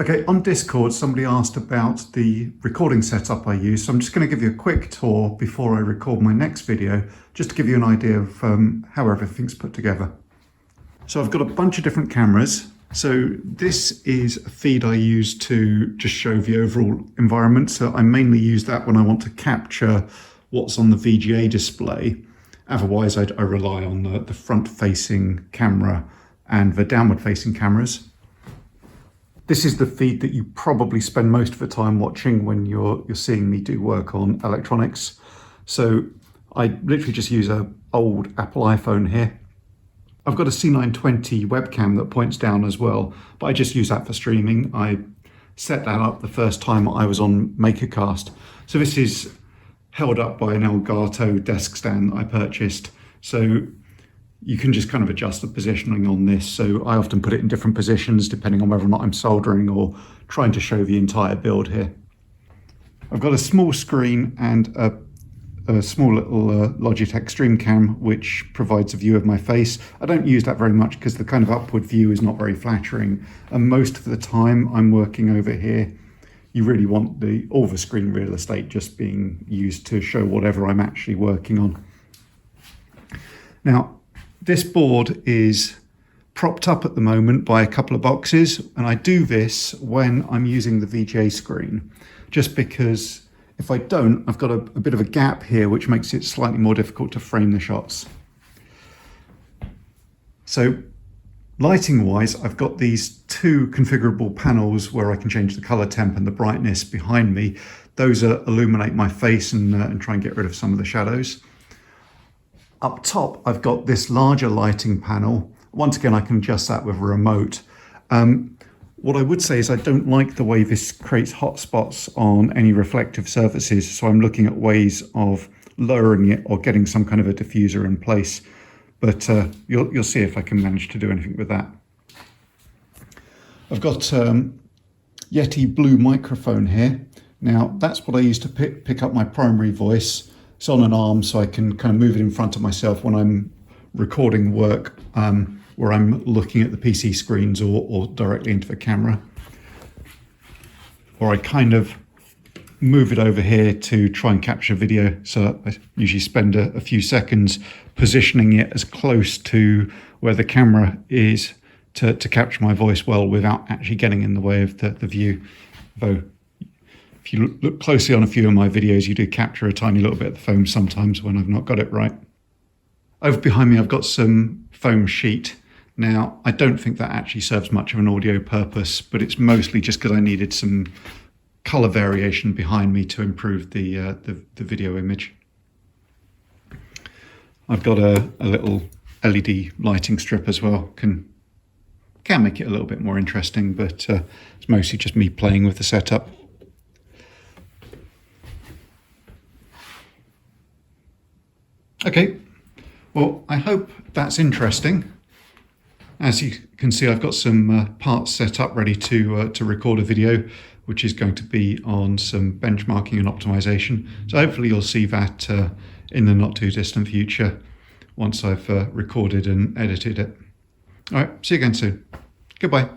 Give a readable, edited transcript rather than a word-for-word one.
Okay, on Discord, somebody asked about the recording setup I use, so I'm just going to give you a quick tour before I record my next video, just to give you an idea of how everything's put together. So I've got a bunch of different cameras. So this is a feed I use to just show the overall environment. So I mainly use that when I want to capture what's on the VGA display. Otherwise, I rely on the front-facing camera and the downward-facing cameras. This is the feed that you probably spend most of the time watching when you're seeing me do work on electronics. So I literally just use an old Apple iPhone here. I've got a C920 webcam that points down as well, but I just use that for streaming. I set that up the first time I was on MakerCast. So this is held up by an Elgato desk stand that I purchased. So you can just kind of adjust the positioning on this. So I often put it in different positions depending on whether or not I'm soldering or trying to show the entire build here. I've got a small screen and a small little Logitech Stream Cam, which provides a view of my face. I don't use that very much because the kind of upward view is not very flattering. And most of the time I'm working over here. You really want all the screen real estate just being used to show whatever I'm actually working on. Now, this board is propped up at the moment by a couple of boxes, and I do this when I'm using the VGA screen, just because if I don't, I've got a bit of a gap here, which makes it slightly more difficult to frame the shots. So lighting wise, I've got these two configurable panels where I can change the color temp and the brightness behind me. Those illuminate my face and try and get rid of some of the shadows. Up top, I've got this larger lighting panel. Once again, I can adjust that with a remote. What I would say is I don't like the way this creates hotspots on any reflective surfaces, so I'm looking at ways of lowering it or getting some kind of a diffuser in place. But you'll see if I can manage to do anything with that. I've got Yeti Blue microphone here. Now, that's what I use to pick up my primary voice. It's on an arm, so I can kind of move it in front of myself when I'm recording work where I'm looking at the PC screens or directly into the camera. Or I kind of move it over here to try and capture video. So I usually spend a few seconds positioning it as close to where the camera is to capture my voice well without actually getting in the way of the view. Though if you look closely on a few of my videos, you do capture a tiny little bit of the foam sometimes when I've not got it right. Over behind me, I've got some foam sheet. Now, I don't think that actually serves much of an audio purpose, but it's mostly just because I needed some color variation behind me to improve the video image. I've got a little LED lighting strip as well. Can make it a little bit more interesting, but it's mostly just me playing with the setup. Okay, well, I hope that's interesting. As you can see, I've got some parts set up ready to record a video, which is going to be on some benchmarking and optimization. So hopefully you'll see that in the not too distant future once I've recorded and edited it. All right, see you again soon. Goodbye.